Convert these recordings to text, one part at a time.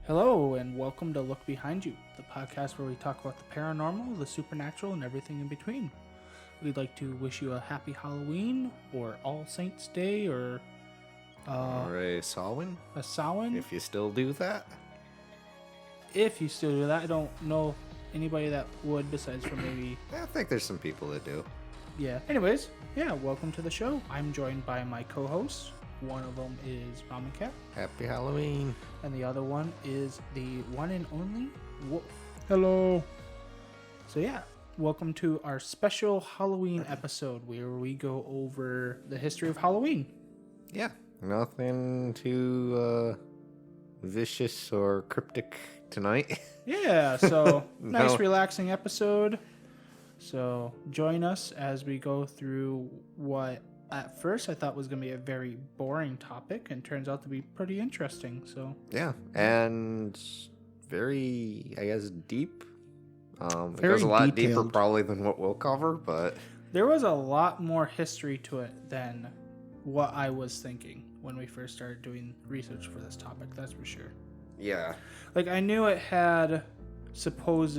Hello, and welcome to Look Behind You, the podcast where we talk about the paranormal, the supernatural, and everything in between. We'd like to wish you a happy Halloween, or All Saints Day, or a Samhain, a Samhain. if you still do that. If you still do that, I don't know anybody that would, besides for maybe... I think there's some people that do. Yeah. Anyways, welcome to the show. I'm joined by my co-hosts. One of them is Ramen Cat. Happy Halloween. And the other one is the one and only Wolf. Hello. So welcome to our special Halloween episode where we go over the history of Halloween. Yeah, nothing too vicious or cryptic tonight. Yeah, so No. nice relaxing episode. So join us as we go through what at first I thought was going to be a very boring topic and turns out to be pretty interesting. So Yeah, and very, I guess, deep. It Very goes a lot deeper detailed. probably than what we'll cover, but there was a lot more history to it than what I was thinking when we first started doing research for this topic, that's for sure. yeah. Like, I knew it had supposed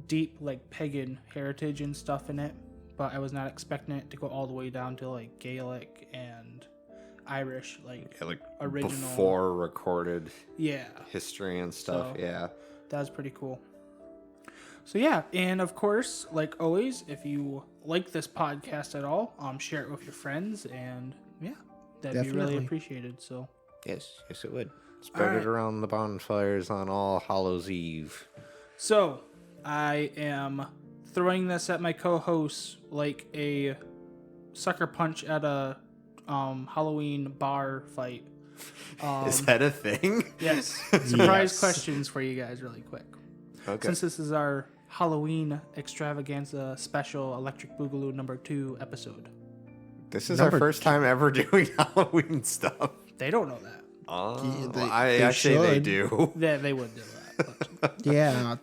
deep, like, pagan heritage and stuff in it, but I was not expecting it to go all the way down to, like, Gaelic and Irish, like original. Before recorded Yeah, history and stuff, So- yeah. that was pretty cool. So, and of course, like always, if you like this podcast at all, share it with your friends, and that'd be really Definitely. appreciated, so. Yes, it would. Spread Alright. it around the bonfires on All Hallows Eve. So, I am throwing this at my co-hosts like a sucker punch at a Halloween bar fight. Is that a thing? Yes. Surprise Yes. questions for you guys really quick. Okay. Since this is our Halloween extravaganza special Electric Boogaloo number 2 episode. This is Number our first time ever doing Halloween stuff. They don't know that. Oh, they they should. do. They would do that. but- Yeah.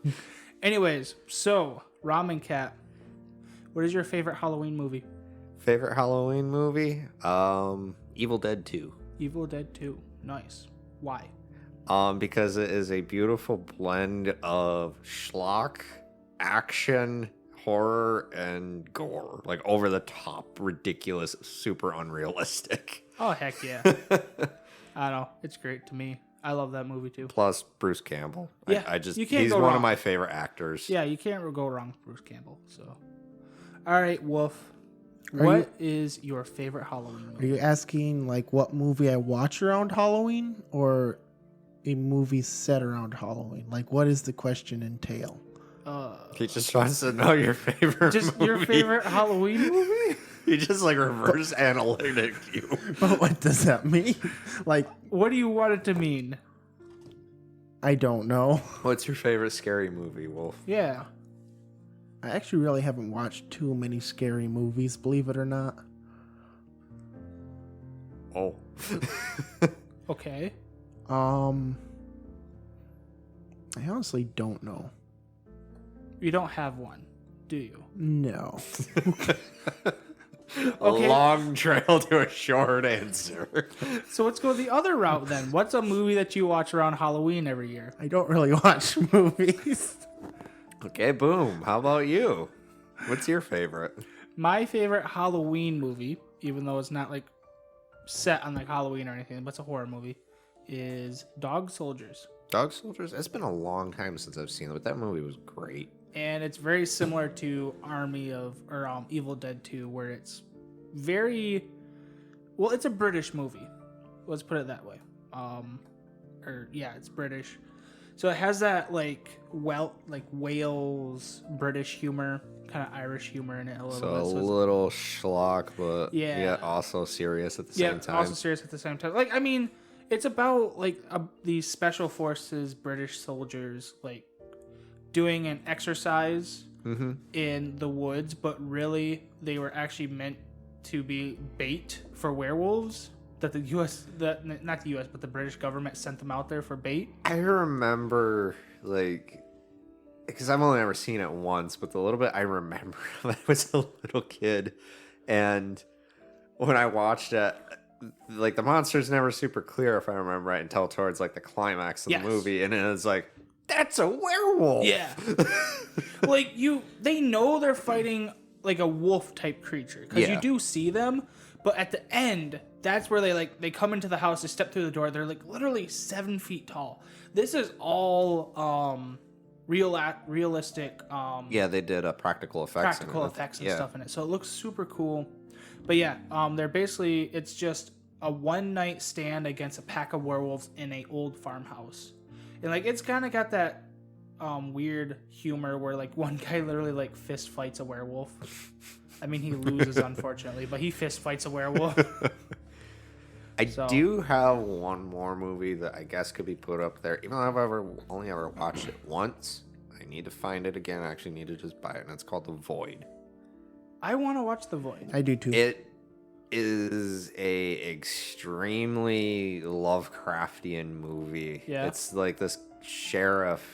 Anyways, so Ramen Cat, what is your favorite Halloween movie? Favorite Halloween movie? Evil Dead 2. Evil Dead 2. Nice. Why? Because it is a beautiful blend of schlock, action, horror, and gore. Like over the top, ridiculous, super unrealistic. Oh, heck yeah. I don't know. It's great to me. I love that movie too. Plus Bruce Campbell. Yeah, I just you can't he's go one wrong. of my favorite actors. Yeah, you can't go wrong with Bruce Campbell. So, all right, Wolf. Are What is your favorite Halloween Are movie? you asking like what movie I watch around Halloween or a movie set around Halloween? Like what does the question entail? He just wants to know your favorite Just movie. your favorite Halloween movie? He just like reverse analytic you. But what does that mean? Like What do you want it to mean? I don't know. What's your favorite scary movie, Wolf? Yeah. I actually really haven't watched too many scary movies, believe it or not. Oh. Okay. I honestly don't know. You don't have one, do you? No. A Okay. long trail to a short answer. So let's go the other route then. What's a movie that you watch around Halloween every year? I don't really watch movies. Okay, boom. How about you? What's your favorite? My favorite Halloween movie, even though it's not like set on like Halloween or anything, but it's a horror movie, is Dog Soldiers. Dog Soldiers? It's been a long time since I've seen it, but that movie was great. And it's very similar to Evil Dead 2, where it's very well. It's a British movie. Let's put it that way. It's British. So it has that like Wales British humor, kind of Irish humor in it a little So bit. a So it's- little schlock, but Yeah. also serious at the same time. also serious at the same time. Like, I mean, it's about like these special forces British soldiers like doing an exercise in the woods, but really they were actually meant to be bait for werewolves. That the U.S. not the U.S. but the British government sent them out there for bait. I remember, like, because I've only ever seen it once, but the little bit I remember when I was a little kid, and when I watched it, like the monster's never super clear if I remember right until towards like the climax of Yes. the movie, and it's like that's a werewolf. Yeah. Like they know they're fighting like a wolf type creature because you Yeah. do see them, but at the end, that's where they come into the house, they step through the door, they're like literally 7 feet tall. This is all realistic. Yeah, they did practical effects. And stuff in it, so it looks super cool. But yeah, they're basically it's just a one night stand against a pack of werewolves in a old farmhouse, and like it's kind of got that weird humor where like one guy literally like fist fights a werewolf. I mean, he loses unfortunately, but he fist fights a werewolf. I do have one more movie that I guess could be put up there, even though I've only ever watched it once. I need to find it again. I actually need to just buy it, and it's called The Void. I want to watch The Void. I do too. It is a extremely Lovecraftian movie. Yeah. It's like this sheriff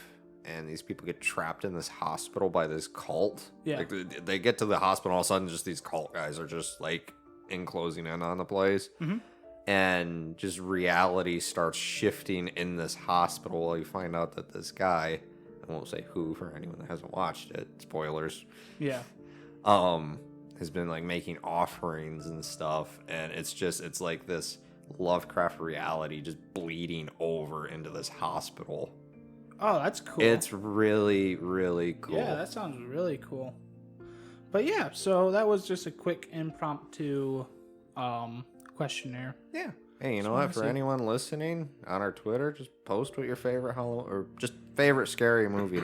and these people get trapped in this hospital by this cult. Yeah. Like they get to the hospital, all of a sudden just these cult guys are just like enclosing in on the place. Mm-hmm. And just reality starts shifting in this hospital. You find out that this guy, I won't say who for anyone that hasn't watched it, spoilers. Yeah. Has been like making offerings and stuff, and it's like this Lovecraft reality just bleeding over into this hospital. Oh, that's cool. It's really, really cool. Yeah, that sounds really cool. But yeah, so that was just a quick impromptu questionnaire. Yeah. Hey, you know wanna what? For see- anyone listening on our Twitter, just post what your favorite Halloween or just favorite scary movie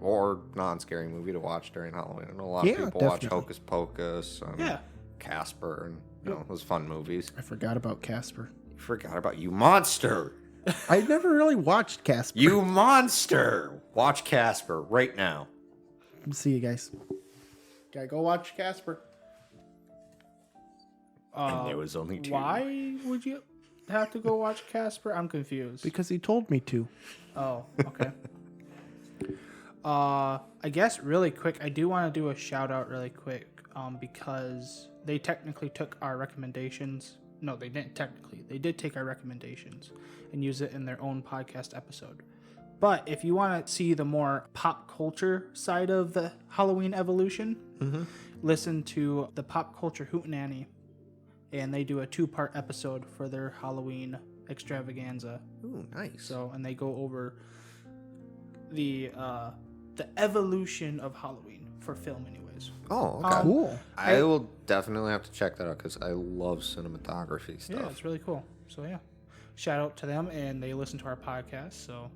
or non-scary movie to watch during Halloween. I know a lot of people watch definitely. Hocus Pocus and Yeah. Casper and those fun movies. I forgot about Casper. Forgot about you, monster! I never really watched Casper. You monster! Watch Casper right now. See you guys. Gotta go watch Casper. And there was only 2. Why would you have to go watch Casper? I'm confused. Because he told me to. Oh, okay. I guess really quick, I do want to do a shout out really quick because they technically took our recommendations. No, they didn't technically. They did take our recommendations and use it in their own podcast episode. But if you want to see the more pop culture side of the Halloween evolution, listen to the Pop Culture Hootenanny. And they do a 2-part episode for their Halloween extravaganza. Ooh, nice. So, and they go over the evolution of Halloween for film, anyways. Oh, okay. Cool. I will definitely have to check that out because I love cinematography stuff. Yeah, it's really cool. So yeah, shout out to them, and they listen to our podcast. So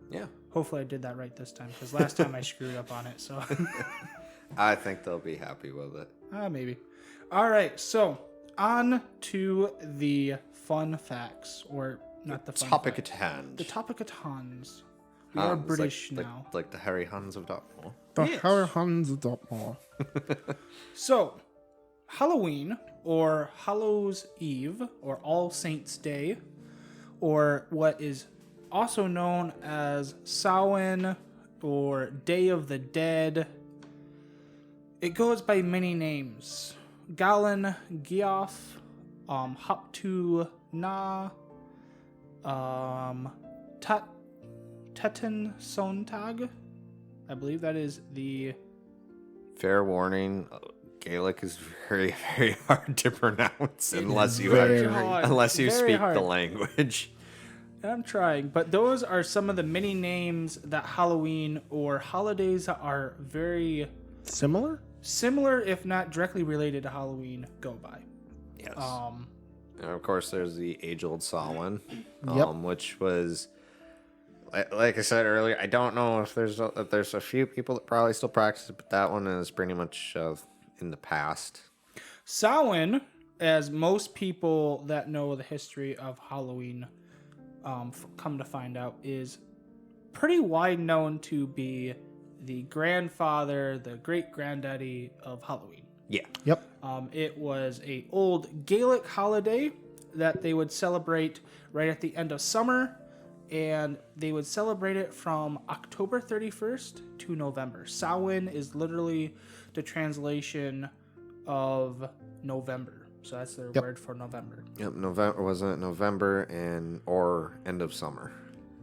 Yeah. hopefully I did that right this time because last time I screwed up on it. So I think they'll be happy with it. maybe. All right, so on to the fun facts, or not the fun Topic facts. at hand. The topic at Hans. We are British now. Like the Harry Huns of Dartmoor. The Yes. Hans of Dartmoor. So, Halloween, or Hallows Eve, or All Saints Day, or what is also known as Samhain, or Day of the Dead. It goes by many names. Galen Gioff, Haptu Na, Tetten Sontag. I believe that is the... Fair warning, Gaelic is very, very hard to pronounce unless you very actually, hard. unless you Very speak hard. the language. I'm trying, but those are some of the many names that Halloween or holidays that are very Similar? similar, if not directly related to Halloween, go by. Yes. And of course, there's the age-old Samhain, Yep. which was, like I said earlier, I don't know if there's a few people that probably still practice it, but that one is pretty much in the past. Samhain, as most people that know the history of Halloween come to find out, is pretty wide known to be the grandfather, the great granddaddy of Halloween. Yeah. Yep. It was a old Gaelic holiday that they would celebrate right at the end of summer, and they would celebrate it from October 31st to November. Samhain is literally the translation of November. So that's their Yep. word for November. Yep, November wasn't it November or end of summer,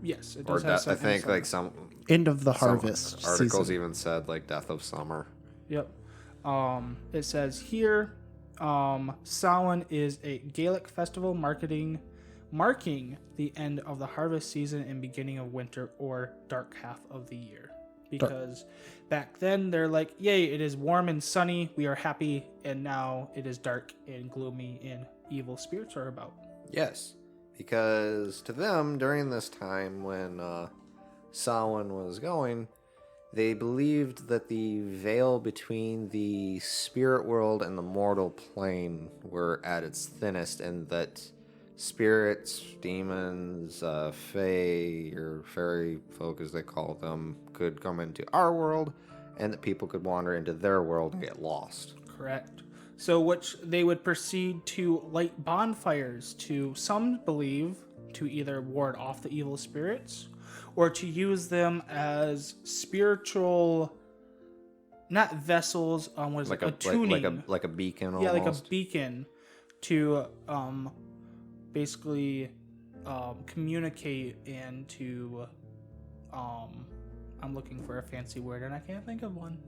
Yes, it or does have some I think summer. like some End of the some harvest articles season. even said like death of summer. Yep. It says here, Samhain is a Gaelic festival marking the end of the harvest season and beginning of winter or dark half of the year. Because back then they're like, yay, it is warm and sunny, we are happy, and now it is dark and gloomy and evil spirits are about. Yes, because to them during this time when Samhain was going, they believed that the veil between the spirit world and the mortal plane were at its thinnest, and that spirits, demons, fae, or fairy folk as they call them, could come into our world, and that people could wander into their world and get lost. Correct. So which they would proceed to light bonfires to, some believe, to either ward off the evil spirits or to use them as spiritual, not vessels, what is Like it? A tuning. like a beacon Yeah, almost. like a beacon to basically communicate and to I'm looking for a fancy word and I can't think of one.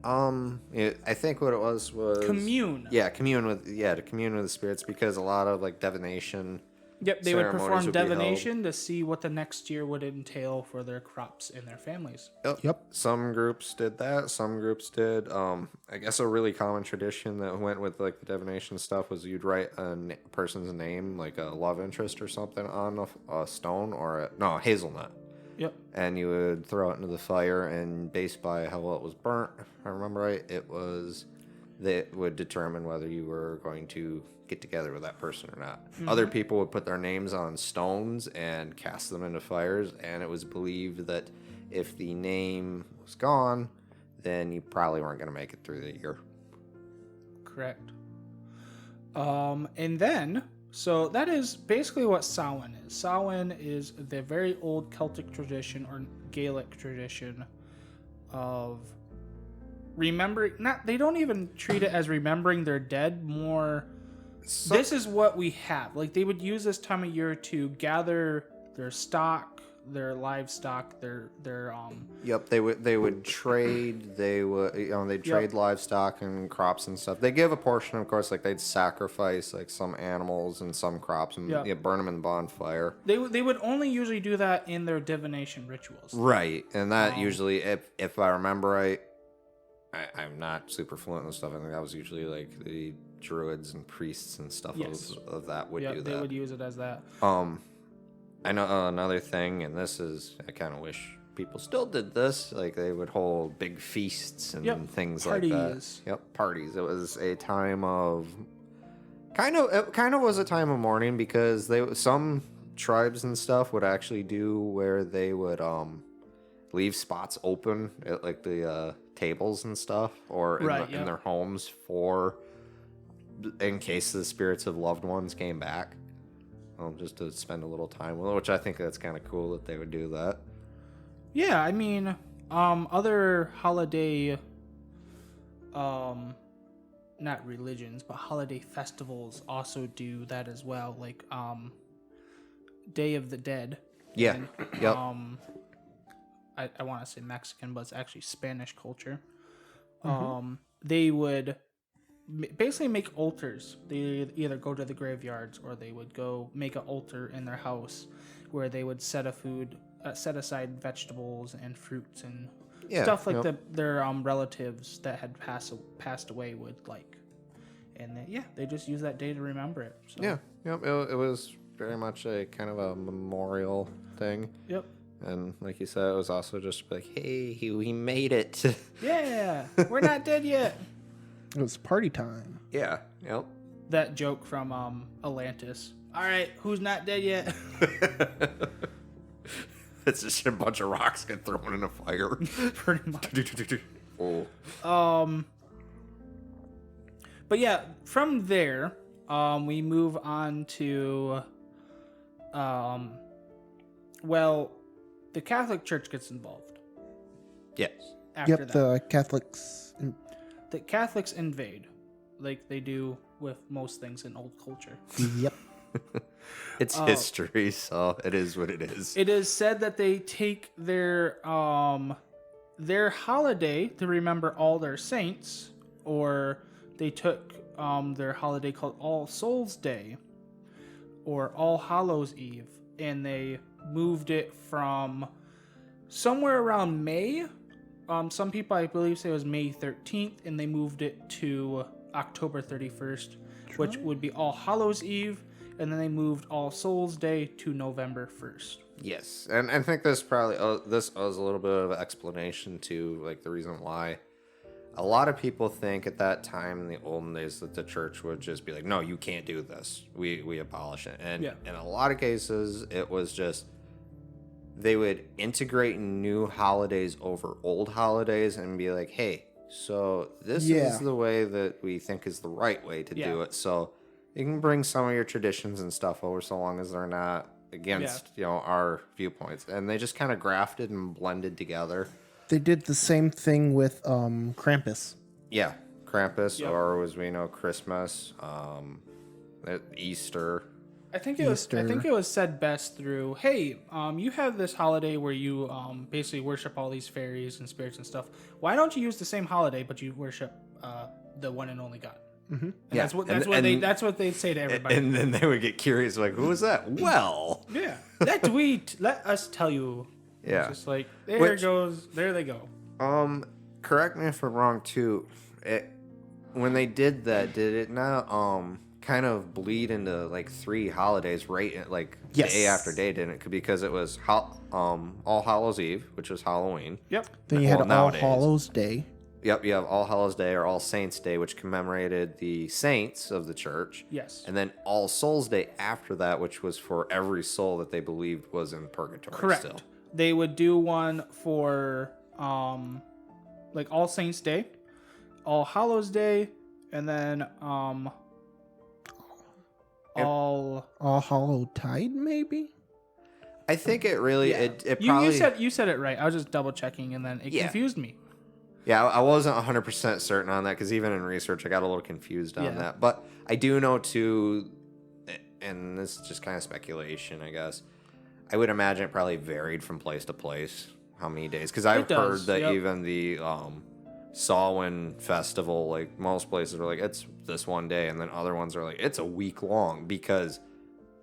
I think what it was Commune. Yeah, to commune with the spirits, because a lot of like divination. Yep, they would ceremonies perform would be held. divination to see what the next year would entail for their crops and their families. Yep. Some groups did that. Some groups did. I guess a really common tradition that went with like the divination stuff was you'd write a person's name, like a love interest or something, on a stone or a hazelnut. Yep. And you would throw it into the fire, and based by how well it was burnt, if I remember right, that would determine whether you were going to get together with that person or not. Mm-hmm. Other people would put their names on stones and cast them into fires, and it was believed that if the name was gone, then you probably weren't going to make it through the year. Correct. And then, so that is basically what Samhain is. Samhain is the very old Celtic tradition or Gaelic tradition of remembering. They don't even treat it as remembering their dead. More, this is what we have. Like they would use this time of year to gather their stock, their livestock, their Yep, they would trade. They'd trade livestock and crops and stuff. They give a portion, of course, like they'd sacrifice like some animals and some crops and burn them in the bonfire. They would only usually do that in their divination rituals. Right, and that usually, if I remember right, I'm not super fluent in this stuff. I think that was usually like the druids and priests and stuff of that would do that. They would use it as that. I know another thing, and this is, I kind of wish people still did this. Like they would hold big feasts and things parties. like that. Yep, parties. It was a time of kind of was a time of mourning, because some tribes and stuff would actually do where they would leave spots open at like the tables and stuff, or in their homes in case the spirits of loved ones came back. Just to spend a little time with it, which I think that's kind of cool that they would do that. Yeah, I mean, other holiday, not religions, but holiday festivals also do that as well. Like, Day of the Dead. Yeah. And, yep. I want to say Mexican, but it's actually Spanish culture. They would basically make altars. They either go to the graveyards or they would go make an altar in their house where they would set aside vegetables and fruits and stuff like their relatives that had passed away would like. And then, they just use that day to remember it. So. Yeah. Yep. It was very much a kind of a memorial thing. Yep. And like you said, it was also just like, hey, we made it. Yeah, we're not dead yet. It was party time. Yeah. Yep. That joke from Atlantis. All right, who's not dead yet? It's just a bunch of rocks get thrown in a fire. Pretty much. Oh. But yeah, from there, we move on to, the Catholic Church gets involved. Yes. After Yep, that. the Catholics. The Catholics invade, like they do with most things in old culture. Yep. It's history, so it is what it is. It is said that they take their holiday to remember all their saints, or they took their holiday called All Souls Day or All Hallows Eve, and they moved it from somewhere around May. Some people, I believe, say it was May 13th, and they moved it to October 31st, which would be All Hallows Eve, and then they moved All Souls Day to November 1st. Yes, and I think this probably this owes a little bit of explanation to like the reason why. A lot of people think at that time in the olden days that the church would just be like, no, you can't do this. We abolish it. And in a lot of cases, it was just they would integrate new holidays over old holidays and be like, hey, so this is the way that we think is the right way to do it. So you can bring some of your traditions and stuff over so long as they're not against, our viewpoints. And they just kind of grafted and blended together. They did the same thing with Krampus. Yeah, Krampus, or as we know, Christmas, Easter. I think it was said best through, hey, you have this holiday where you basically worship all these fairies and spirits and stuff. Why don't you use the same holiday but you worship the one and only God? Mm-hmm. And that's what they say to everybody. And then they would get curious, like, who was that? Well, yeah, let us tell you. Yeah, it's just like there they go. Correct me if I'm wrong too. When they did that, did it not kind of bleed into like 3 holidays day after day, didn't it? Because it was All Hallows Eve, which was Halloween. Yep. Then you had All Hallows Day. Yep, you have All Hallows Day or All Saints Day, which commemorated the saints of the church. Yes. And then All Souls Day after that, which was for every soul that they believed was in purgatory. Correct. Still. They would do one for like All Saints Day, All Hallows Day, and then All Hallow Tide, maybe. I think it really it probably you said it right. I was just double checking, and then it confused me. Yeah, I wasn't 100% certain on that because even in research, I got a little confused on that. But I do know too, and this is just kind of speculation, I guess. I would imagine it probably varied from place to place how many days, because I've heard that even the Samhain festival, like most places are like it's this one day, and then other ones are like it's a week long, because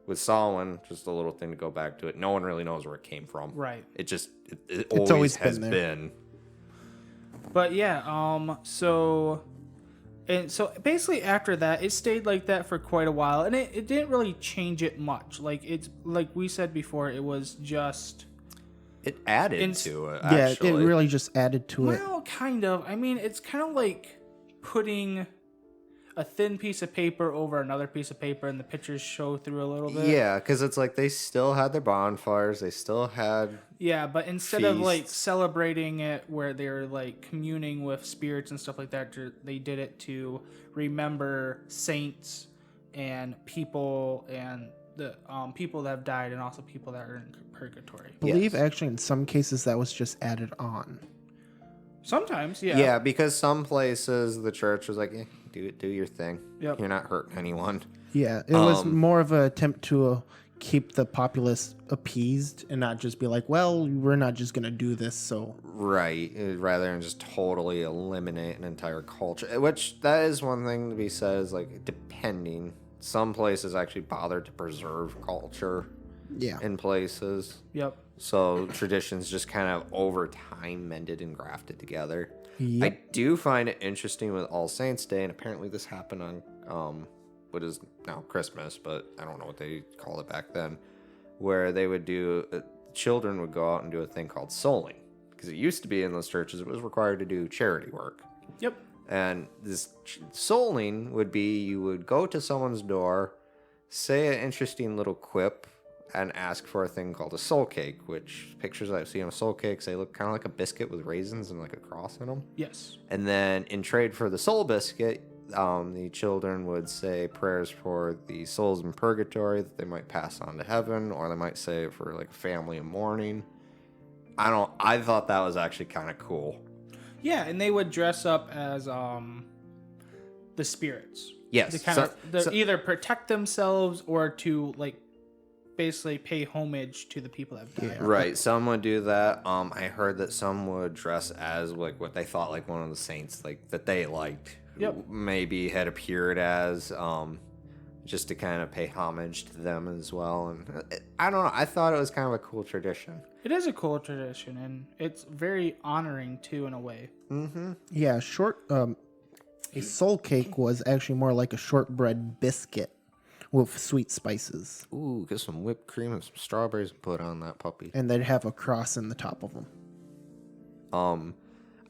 with Samhain, just a little thing to go back to it, no one really knows where it came from. Right. It always has been. But yeah, so basically after that, it stayed like that for quite a while, and it didn't really change it much. Like it's like we said before, it was just it added to it. Yeah, it really just added to it. Well, kind of. I mean, it's kind of like putting a thin piece of paper over another piece of paper, and the pictures show through a little bit. Yeah, because it's like they still had their bonfires, they still had but instead of like celebrating it where they're like communing with spirits and stuff like that, they did it to remember saints and people, and the people that have died, and also people that are in purgatory. I believe actually in some cases that was just added on. Sometimes, yeah. Yeah, because some places the church was like, do your thing. Yep. You're not hurting anyone. Yeah, it was more of an attempt to keep the populace appeased and not just be like, well, we're not just going to do this, so... Right, rather than just totally eliminate an entire culture. Which, that is one thing to be said, is like, depending. Some places actually bother to preserve culture in places. Yep. So traditions just kind of over time mended and grafted together. Yep. I do find it interesting with All Saints Day, and apparently this happened on what is now Christmas, but I don't know what they called it back then, where they would do children would go out and do a thing called souling, because it used to be in those churches it was required to do charity work. Yep. And this souling would be you would go to someone's door, say an interesting little quip, and ask for a thing called a soul cake, which pictures I've seen of soul cakes, they look kind of like a biscuit with raisins and like a cross in them. Yes. And then in trade for the soul biscuit, the children would say prayers for the souls in purgatory that they might pass on to heaven, or they might say for like family in mourning. I thought that was actually kind of cool. Yeah, and they would dress up as the spirits. Yes. To kind of either protect themselves or to like basically pay homage to the people that have died. Right. Some would do that. I heard that some would dress as like what they thought like one of the saints like that they liked. Yep. Who maybe had appeared as just to kind of pay homage to them as well. And I don't know. I thought it was kind of a cool tradition. It is a cool tradition, and it's very honoring too in a way. Mm-hmm. Yeah, a soul cake was actually more like a shortbread biscuit with sweet spices. Ooh, get some whipped cream and some strawberries and put on that puppy. And they'd have a cross in the top of them.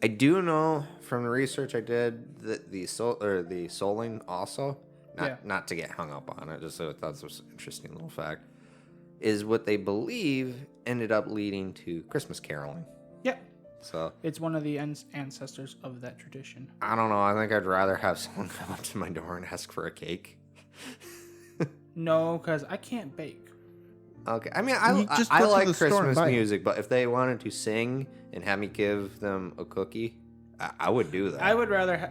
I do know from the research I did that the souling also, not to get hung up on it, just so I thought this was an interesting little fact, is what they believe ended up leading to Christmas caroling. Yep. So It's one of the ancestors of that tradition. I don't know. I think I'd rather have someone come up to my door and ask for a cake. No, because I can't bake. Okay. I mean, You just I go to like the store and Christmas buy it. music, but if they wanted to sing and have me give them a cookie, I would do that. I would rather,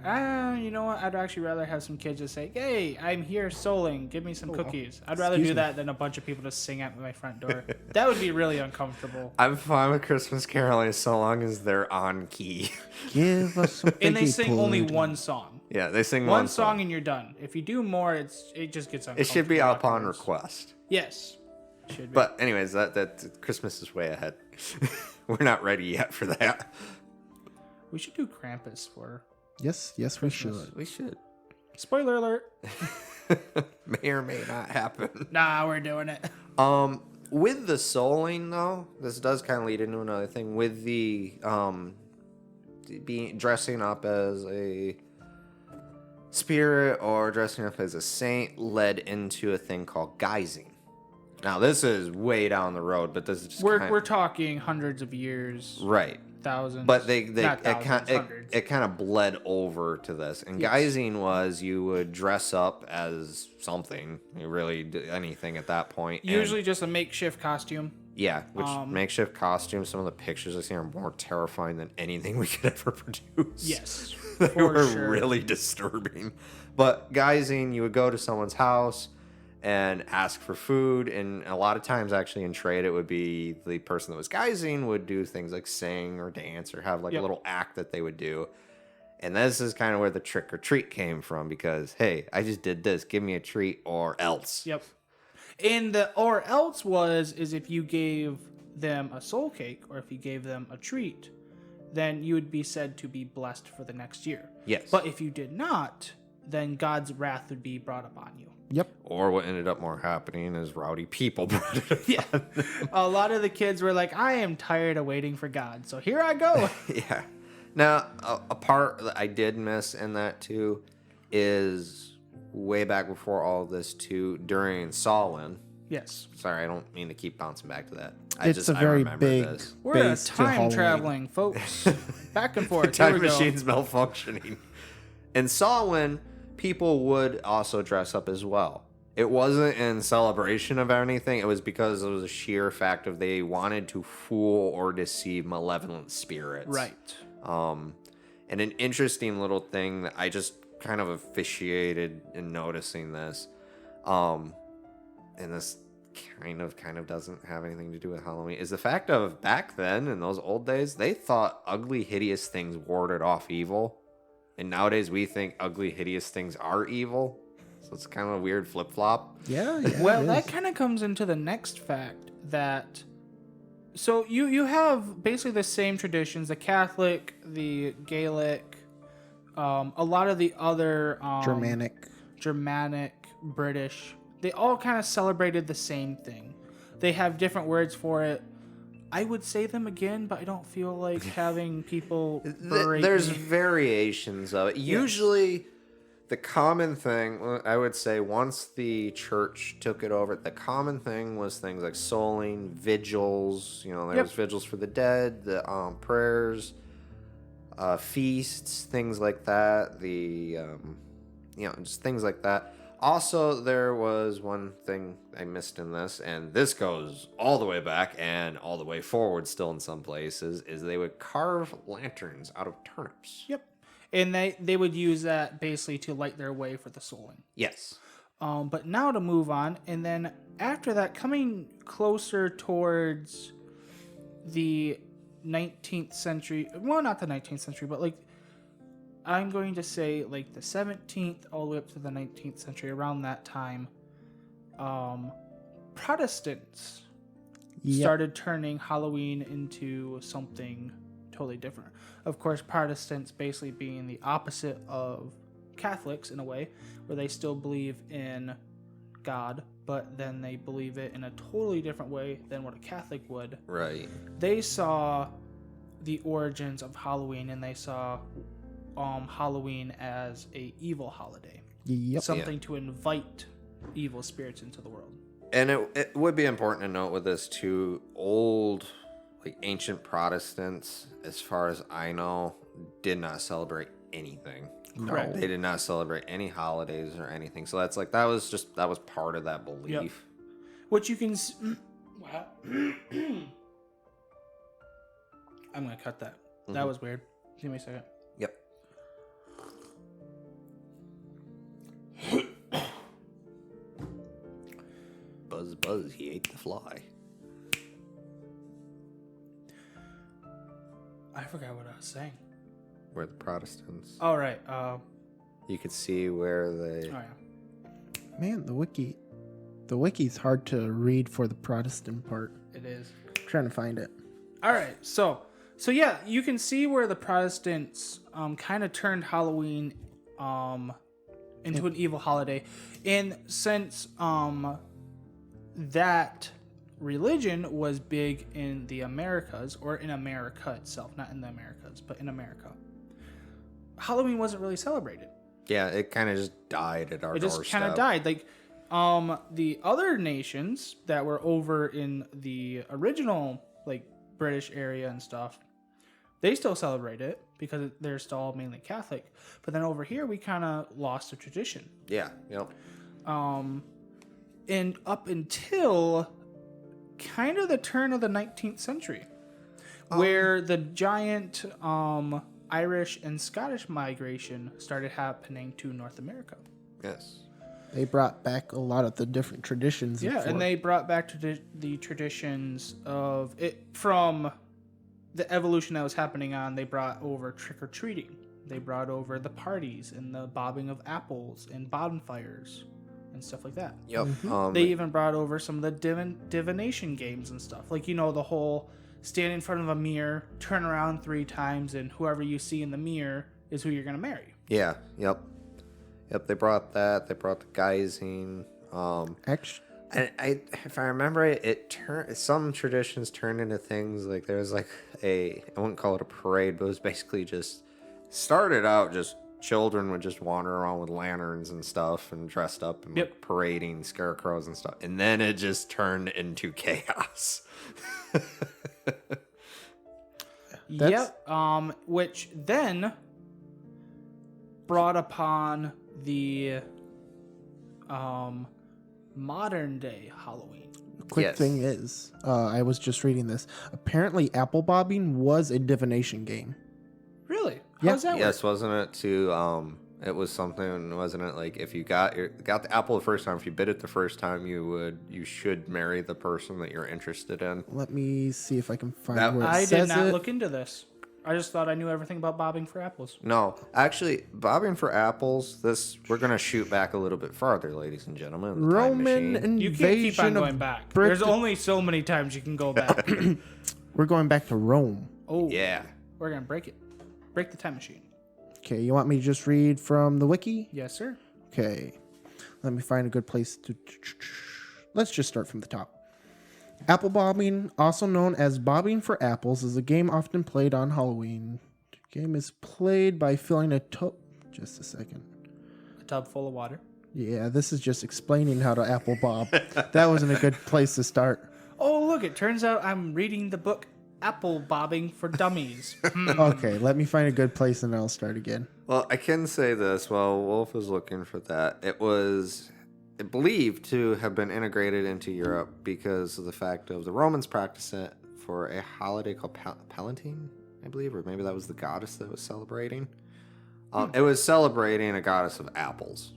you know what? I'd actually rather have some kids just say, "Hey, I'm here souling. Give me some cookies." I'd rather do that than a bunch of people just sing at my front door. That would be really uncomfortable. I'm fine with Christmas caroling so long as they're on key. Give us some And they piggy sing only pudding. one song. Yeah, they sing One song and you're done. If you do more, it just gets uncomfortable. It should be upon afterwards. request. Yes. Should be. But anyways, that Christmas is way ahead. We're not ready yet for that. we should do Krampus for. Yes, we should. We should. Spoiler alert. May or may not happen. Nah, we're doing it. With the souling though, this does kind of lead into another thing. With the dressing up as a spirit or dressing up as a saint led into a thing called guising. Now this is way down the road, but this is just We're talking hundreds of years, right. thousands. But not thousands, hundreds. it kind of bled over to this. And Yes. guising was you would dress up as something. You really did anything at that point. And Usually just a makeshift costume. yeah, which makeshift costumes. Some of the pictures I see are more terrifying than anything we could ever produce. Yes, They for were sure. really disturbing. But guising, you would go to someone's house and ask for food, and a lot of times actually in trade it would be the person that was guising would do things like sing or dance or have like a little act that they would do. And this is kind of where the trick or treat came from, because hey, I just did this, give me a treat or else. Yep. And the or else is if you gave them a soul cake or if you gave them a treat, then you would be said to be blessed for the next year. Yes. But if you did not, then God's wrath would be brought upon you. Yep. Or what ended up more happening is rowdy people brought it Yeah. A lot of the kids were like, I am tired of waiting for God, so here I go. Yeah. Now, a part that I did miss in that too is way back before all of this too, during Samhain. Yes. Sorry, I don't mean to keep bouncing back to that. It's a very big this. We're base to time Halloween. traveling, folks. Back and forth. Time Here we go. machine's malfunctioning. In Samhain, people would also dress up as well. It wasn't in celebration of anything. It was because it was a sheer fact of they wanted to fool or deceive malevolent spirits. Right. And an interesting little thing that I just kind of officiated in noticing this, and this kind of doesn't have anything to do with Halloween, is the fact of back then in those old days, they thought ugly, hideous things warded off evil. And nowadays we think ugly, hideous things are evil. So it's kind of a weird flip-flop. Yeah. Well, it that is. kind of comes into the next fact that so you have basically the same traditions, the Catholic, the Gaelic, a lot of the other Germanic, British, they all kind of celebrated the same thing. They have different words for it. I would say them again, but I don't feel like having people berate There's me. variations of it. Usually the common thing, I would say, once the church took it over, the common thing was things like souling, vigils. You know, there was vigils for the dead, the prayers, feasts, things like that. Just things like that. Also, there was one thing I missed in this, and this goes all the way back and all the way forward still in some places, is they would carve lanterns out of turnips. Yep. And they would use that basically to light their way for the souling. Yes. But now to move on, and then after that, coming closer towards the 19th century, well, not the 19th century, but like, I'm going to say like the 17th all the way up to the 19th century, around that time, Protestants started turning Halloween into something totally different. Of course, Protestants basically being the opposite of Catholics in a way, where they still believe in God, but then they believe it in a totally different way than what a Catholic would. Right. They saw the origins of Halloween, and they saw Halloween as a evil holiday. Yep. Something to invite evil spirits into the world. And it would be important to note with this too, old, like ancient Protestants, as far as I know, did not celebrate anything. Correct. They did not celebrate any holidays or anything. So that's like, that was part of that belief. Yep. Which you can... Wow. I'm going to cut that. That was weird. Give me a second. Yep. Buzz, buzz, he ate the fly. I forgot what I was saying. We're the Protestants. All right. You could see where they... Oh, yeah. Man, the wiki's hard to read for the Protestant part. It is. I'm trying to find it. All right. So yeah, you can see where the Protestants kind of turned Halloween into an evil holiday. And since that religion was big in the Americas, or in America itself, not in the Americas, but in America, Halloween wasn't really celebrated. Yeah, it kind of just died at our doorstep. It just kind of died. Like, the other nations that were over in the original, like, British area and stuff, they still celebrate it because they're still all mainly Catholic. But then over here, we kind of lost the tradition. Yeah, yep. And up until kind of the turn of the 19th century, where the giant Irish and Scottish migration started happening to North America. Yes. They brought back a lot of the different traditions. Yeah, and they brought back the traditions of it from the evolution that was happening on. They brought over trick-or-treating. They brought over the parties and the bobbing of apples and bonfires and stuff like that. Yep. They even brought over some of the divination games and stuff. Like, the whole stand in front of a mirror, turn around 3 times, and whoever you see in the mirror is who you're going to marry. Yeah, yep. Yep, they brought that. They brought the guising. Actually, And if I remember it turned, some traditions turned into things like there was like I wouldn't call it a parade, but it was basically just started out just children would just wander around with lanterns and stuff and dressed up and like parading scarecrows and stuff, and then it just turned into chaos. Yep. Which then brought upon the modern day Halloween. quick thing is, I was just reading this. Apparently, apple bobbing was a divination game. Really? Yeah. How's that work? Yes, wasn't it to it was something, wasn't it, like if you got the apple the first time, if you bit it the first time, you should marry the person that you're interested in. Let me see if I can find That- where it I says did not it. look into this. I just thought I knew everything about bobbing for apples. No, actually, bobbing for apples. We're gonna shoot back a little bit farther, ladies and gentlemen. The time Roman machine. You can't keep on invasion going of back. Brit- There's only so many times you can go back. We're going back to Rome. Oh, Yeah. We're going to break it. Break the time machine. Okay, you want me to just read from the wiki? Yes, sir. Okay, let me find a good place to... Let's just start from the top. Apple bobbing, also known as bobbing for apples, is a game often played on Halloween. The game is played by filling a tub... Just a second. A tub full of water. Yeah, this is just explaining how to apple bob. That wasn't a good place to start. Oh, look, it turns out I'm reading the book Apple Bobbing for Dummies. Okay, let me find a good place and I'll start again. Well, I can say this. While Wolf was looking for that, it was believed to have been integrated into Europe because of the fact of the Romans practiced it for a holiday called Palatine, I believe, or maybe that was the goddess that was celebrating. It was celebrating a goddess of apples.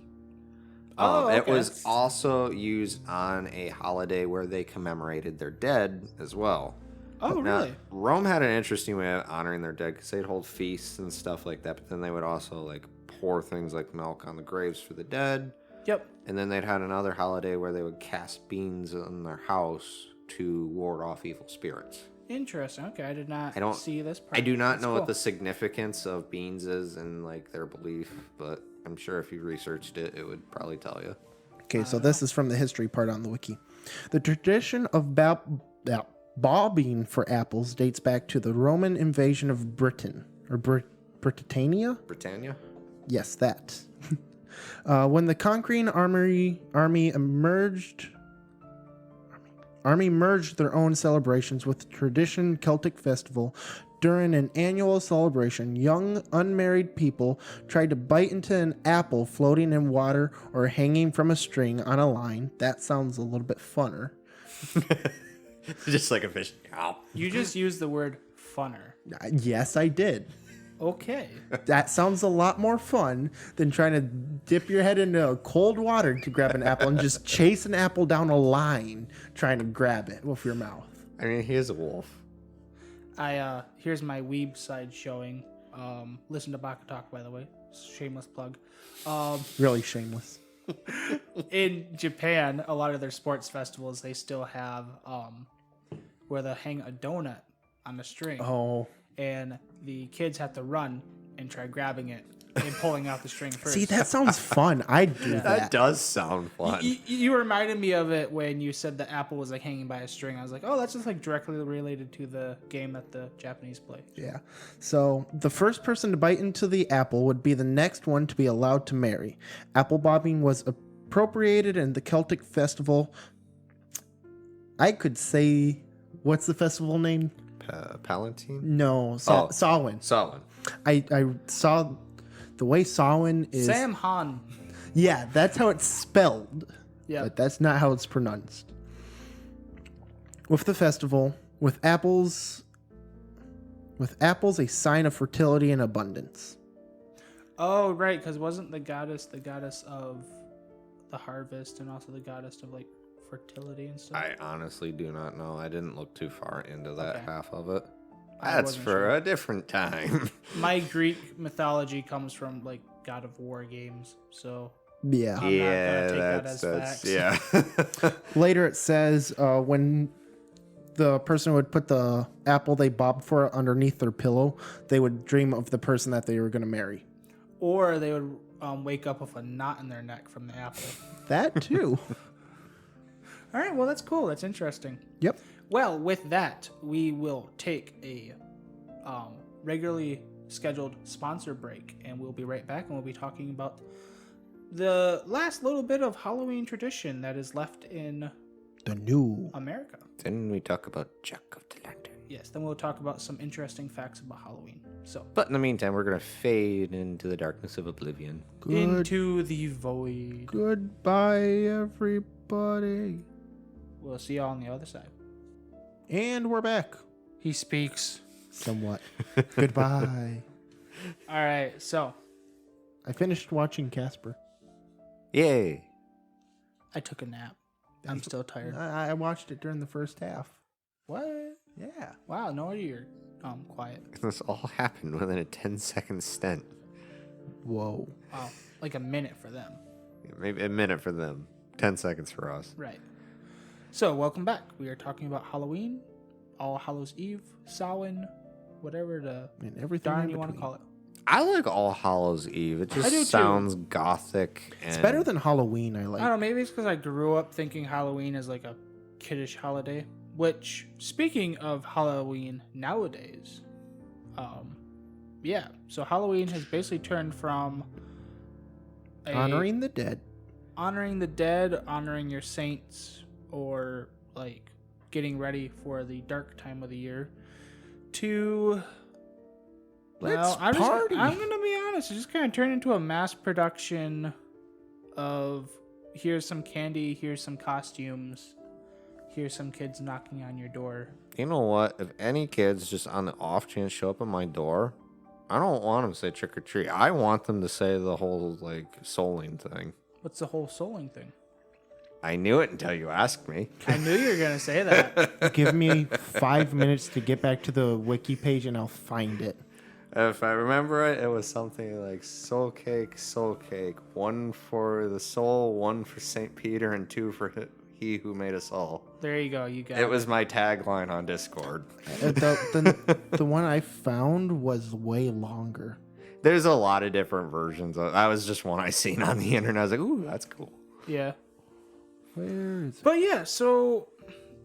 It was also used on a holiday where they commemorated their dead as well. Oh, Now, really? Rome had an interesting way of honoring their dead because they'd hold feasts and stuff like that, but then they would also like pour things like milk on the graves for the dead. Yep. And then they'd had another holiday where they would cast beans in their house to ward off evil spirits. Interesting. Okay, I did not see this part. I do not That's know cool. what the significance of beans is in like their belief, but I'm sure if you researched it, it would probably tell you. Okay, so this is from the history part on the wiki. The tradition of bobbing for apples dates back to the Roman invasion of Britain, or Britannia? Britannia? Yes, that. When the conquering army merged their own celebrations with the tradition Celtic festival. During an annual celebration, young unmarried people tried to bite into an apple floating in water or hanging from a string on a line. That sounds a little bit funner. Just like a fish. You just used the word funner. Yes, I did. Okay. That sounds a lot more fun than trying to dip your head into cold water to grab an apple and just chase an apple down a line trying to grab it with your mouth. I mean, he is a wolf. Here's my weeb side showing. Listen to Baka Talk, by the way. Shameless plug. Really shameless. In Japan, a lot of their sports festivals, they still have where they hang a donut on a string. Oh. And the kids have to run and try grabbing it and pulling out the string first. See, that sounds fun. I'd do that. That does sound fun. You reminded me of it when you said the apple was like hanging by a string. I was like, oh, that's just like directly related to the game that the Japanese play. Yeah. So the first person to bite into the apple would be the next one to be allowed to marry. Apple bobbing was appropriated in the Celtic festival. I could say, what's the festival name? Palatine? No, Samhain. Samhain. I saw the way Samhain is. Samhain. Yeah, that's how it's spelled. Yeah. But that's not how it's pronounced. With the festival, with apples, a sign of fertility and abundance. Oh, right, because wasn't the goddess of the harvest and also the goddess of like fertility and stuff? I honestly do not know. I didn't look too far into that half of it. I That's wasn't for sure. a different time. My Greek mythology comes from like God of War games, so Yeah. I'm not gonna take that as facts. yeah. Later it says when the person would put the apple they bobbed for underneath their pillow, they would dream of the person that they were going to marry. Or they would wake up with a knot in their neck from the apple. That too. All right, well that's cool. That's interesting. Yep. Well, with that, we will take a regularly scheduled sponsor break, and we'll be right back, and we'll be talking about the last little bit of Halloween tradition that is left in The new. America. Didn't we talk about Jack of the Lantern? Yes, then we'll talk about some interesting facts about Halloween. So, But in the meantime, we're going to fade into the darkness of oblivion. into the void. Goodbye, everybody. We'll see y'all on the other side. And we're back. He speaks. Somewhat. Goodbye. All right, so I finished watching Casper. Yay. I took a nap. I'm still tired. I watched it during the first half. What? Yeah. Wow, no wonder you're quiet. This all happened within a 10-second stint. Whoa. Wow, like a minute for them. Maybe a minute for them. 10 seconds for us. Right. So, welcome back. We are talking about Halloween, All Hallows Eve, Samhain, whatever the And everything darn in you want to between. call it. I like All Hallows Eve. It I do too. just sounds gothic. And It's better than Halloween, I I like. don't know, maybe it's because I grew up thinking Halloween is like a kiddish holiday. Which, speaking of Halloween nowadays, yeah, so Halloween has basically turned from Honoring the dead. honoring the dead, honoring your saints, or like getting ready for the dark time of the year, to Let's I'm party. I'm gonna be honest, it just kind of turned into a mass production of here's some candy, here's some costumes, here's some kids knocking on your door. You know what? If any kids just on the off chance show up at my door, I don't want them to say trick or treat. I want them to say the whole like souling thing. What's the whole souling thing? I knew it until you asked me. I knew you were gonna say that. Give me 5 minutes to get back to the wiki page and I'll find it. If I remember it, it was something like soul cake. 1 for the soul, 1 for St. Peter, and 2 for he who made us all. There you go. You got It was my tagline on Discord. The one I found was way longer. There's a lot of different versions. That was just one I seen on the internet. I was like, ooh, that's cool. Yeah. Where is it? But yeah, so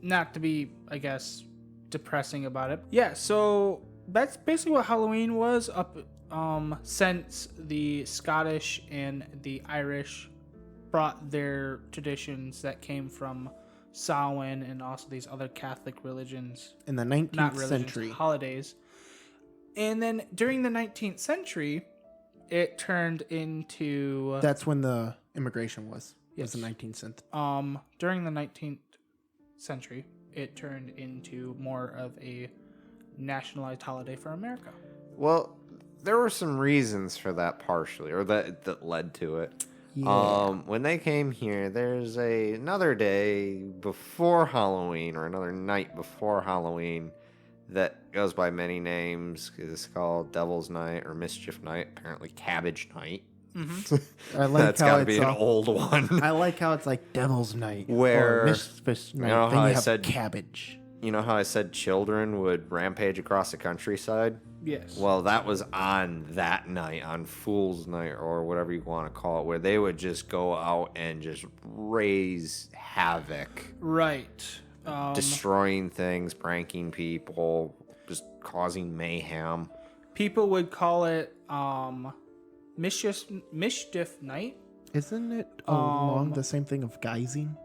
not to be, I guess, depressing about it. Yeah, so that's basically what Halloween was up since the Scottish and the Irish brought their traditions that came from Samhain and also these other Catholic religions. In the Not 19th religions, century. holidays. And then during the 19th century, it turned into That's when the immigration was. Yes. Was the 19th century. during the 19th century, it turned into more of a nationalized holiday for America. Well, there were some reasons for that partially, or that led to it. Yeah. When they came here, there's another day before Halloween, or another night before Halloween, that goes by many names. It's called Devil's Night or Mischief Night, apparently Cabbage Night. I like That's how got to it's be an all- old one. I like how it's like Devil's Night Where- or Misfits Night. know Then how you I have said- cabbage. You know how I said children would rampage across the countryside? Yes. Well, that was on that night, on Fool's Night, or whatever you want to call it, where they would just go out and just raise havoc, Right. destroying things, pranking people, just causing mayhem. People would call it mischief night. Isn't it along the same thing of guising?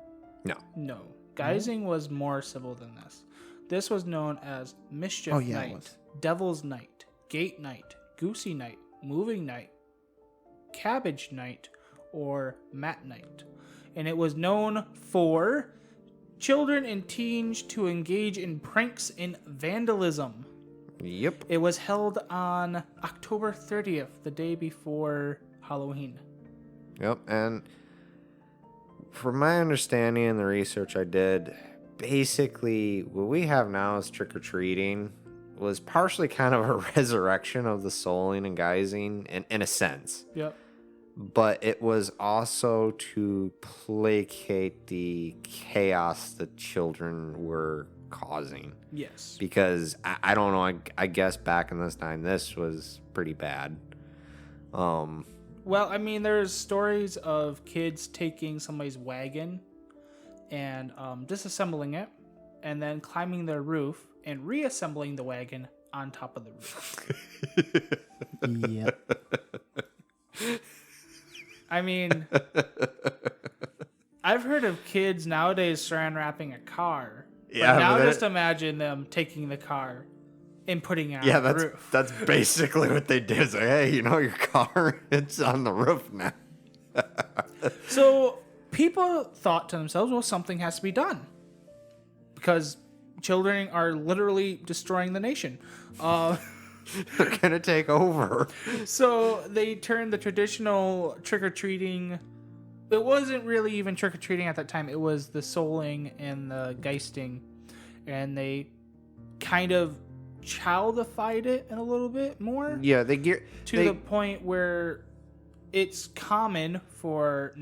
No. No. Guising was more civil than this. This was known as mischief Oh, yeah, it night, was. devil's night, gate night, goosey night, moving night, cabbage night, or mat night. And it was known for children and teens to engage in pranks and vandalism. Yep. It was held on October 30th, the day before Halloween. Yep. And from my understanding and the research I did, basically what we have now as trick-or-treating was partially kind of a resurrection of the souling and guising in a sense. Yep. But it was also to placate the chaos that children were causing. Yes. Because I don't know, I guess back in this time, this was pretty bad. Well, I mean, there's stories of kids taking somebody's wagon and disassembling it and then climbing their roof and reassembling the wagon on top of the roof. Yep. I mean, I've heard of kids nowadays saran wrapping a car. Yeah, But now but just imagine them taking the car and putting it on the roof. that's basically what they did. It's like, hey, you know your car, it's on the roof now. So people thought to themselves, well, something has to be done because children are literally destroying the nation. They're gonna take over. So they turned the traditional trick-or-treating. It wasn't really even trick-or-treating at that time. It was the souling and the geisting. And they kind of childified it a little bit more. Yeah, they To the point where it's common for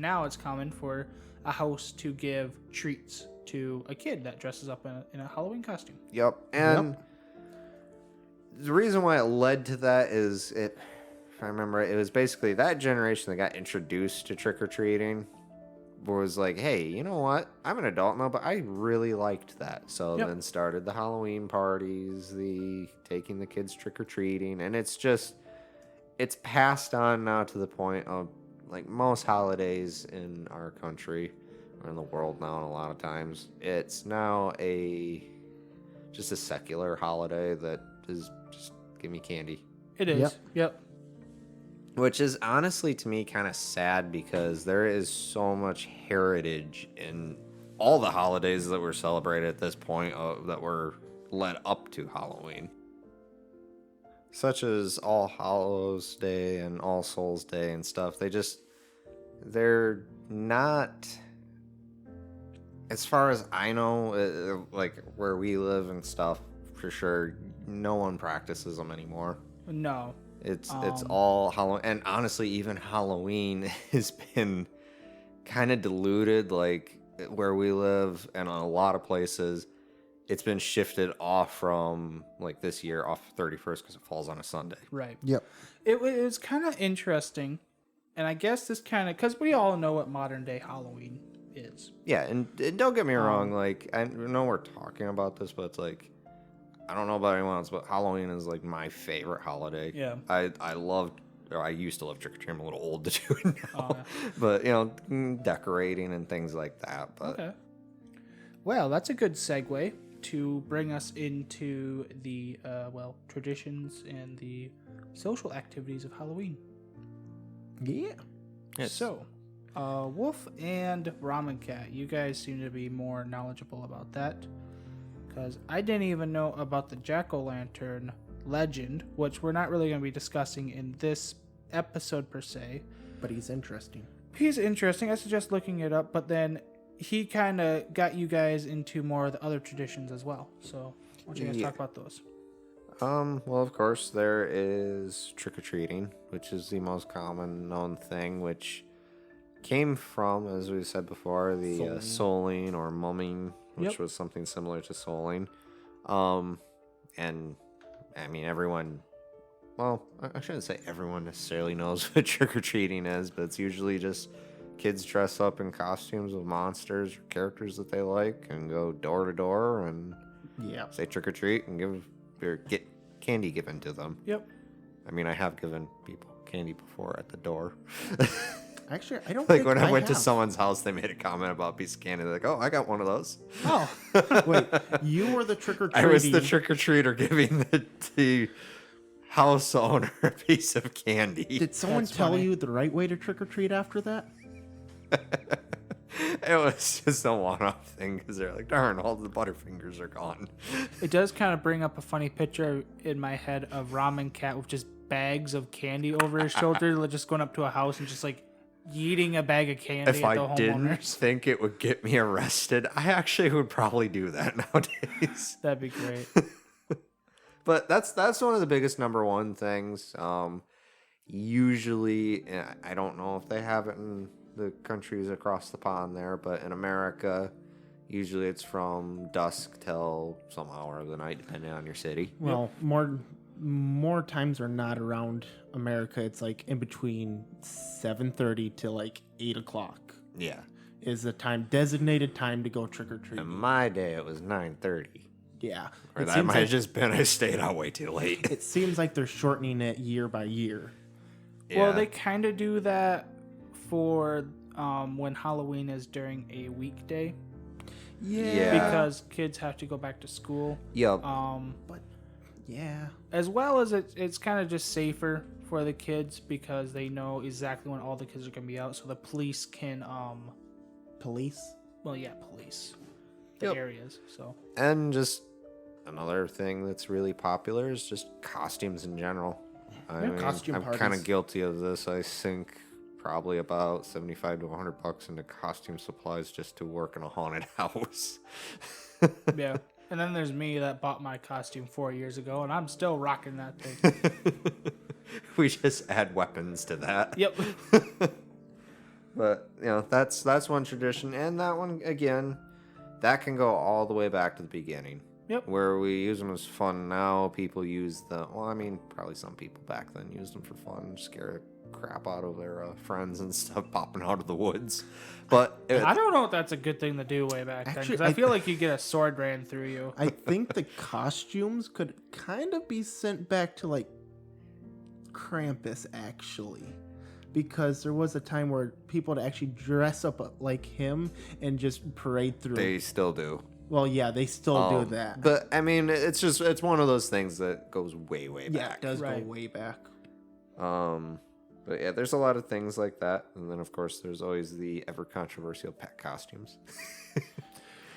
a house to give treats to a kid that dresses up in a Halloween costume. Yep. And the reason why it led to that is if I remember right, it was basically that generation that got introduced to trick-or-treating was like, hey, you know what? I'm an adult now, but I really liked that. So then started the Halloween parties, the taking the kids trick-or-treating, and it's passed on now to the point of like most holidays in our country or in the world now, and a lot of times it's now just a secular holiday that is just give me candy. It is. Yep. Which is honestly to me kind of sad because there is so much heritage in all the holidays that were celebrated at this point that were led up to Halloween. such as All Hallows Day and All Souls Day and stuff, they're not, as far as I know, like where we live and stuff, for sure, no one practices them anymore. No. It's all Halloween, and honestly, even Halloween has been kind of diluted. Like where we live, and a lot of places, it's been shifted off from like this year off 31st because it falls on a Sunday. Right. Yep. It was kind of interesting, and I guess this kind of, because we all know what modern day Halloween is. Yeah, and don't get me wrong. Like I know we're talking about this, but it's like, I don't know about anyone else, but Halloween is like my favorite holiday. Yeah. I used to love trick-or-treat. I'm a little old to do it now. Oh, yeah. But, you know, decorating and things like that. But Okay. Well, that's a good segue to bring us into the, traditions and the social activities of Halloween. Yeah. Yes. So, Wolf and Ramen Cat, you guys seem to be more knowledgeable about that. Because I didn't even know about the jack-o'-lantern legend, which we're not really going to be discussing in this episode per se. But he's interesting. He's interesting. I suggest looking it up, but then he kind of got you guys into more of the other traditions as well. So, why don't you guys talk about those? Well, of course, there is trick-or-treating, which is the most common known thing, which came from, as we said before, the souling or mumming, which was something similar to souling. And, I mean, everyone... Well, I shouldn't say everyone necessarily knows what trick-or-treating is, but it's usually just kids dress up in costumes of monsters or characters that they like and go door to door and say trick-or-treat and get candy given to them. Yep. I mean, I have given people candy before at the door. Actually, I don't like think when I went to have. someone's house, they made a comment about a piece of candy. They're like, "Oh, I got one of those." Oh. Wait, you were the trick-or-treating. I was the trick-or-treater giving the house owner a piece of candy. Did someone That's tell funny. you the right way to trick-or-treat after that? It was just a one-off thing because they're like, darn, all the Butterfingers are gone. It does kind of bring up a funny picture in my head of Ramen Cat with just bags of candy over his shoulder, just going up to a house and just like yeeting a bag of candy If at the I didn't homeowners. think it would get me arrested, I actually would probably do that nowadays. That'd be great. But that's one of the biggest number one things. Usually, I don't know if they have it in the countries across the pond there, but in America, usually it's from dusk till some hour of the night, depending on your city. Well, more times are not around America. It's like in between 7:30 to like 8 o'clock. Yeah. Is the designated time to go trick or In treat. my day, it was 9:30. Yeah, Or It that seems might like- have just been I stayed out way too late. It seems like they're shortening it year by year. Well, Yeah. they kind of do that for when Halloween is during a weekday Yeah. because kids have to go back to school. Yep. But yeah, As well as it's kind of just safer for the kids because they know exactly when all the kids are going to be out, so the police can police. police the Yep. areas. So And just another thing that's really popular is just costumes in general. costume I'm kind parties. of guilty of this. I sink probably about $75 to $100 into costume supplies just to work in a haunted house. yeah. And then there's me that bought my costume 4 years ago, and I'm still rocking that thing. We just add weapons to that. Yep. But that's one tradition, and that one again, that can go all the way back to the beginning. Yep. Where we use them as fun now, people use probably some people back then used them for fun, scare the crap out of their friends and stuff popping out of the woods. But I don't know if that's a good thing to do way back then, Actually, because I feel like you get a sword ran through you. I think the costumes could kind of be sent back to like Krampus actually, because there was a time where people would actually dress up like him and just parade through. they still do. Well, yeah, they still do that. But I mean, it's one of those things that goes way yeah, back. it does Right. go way back. But yeah, there's a lot of things like that, and then of course there's always the ever controversial pet costumes.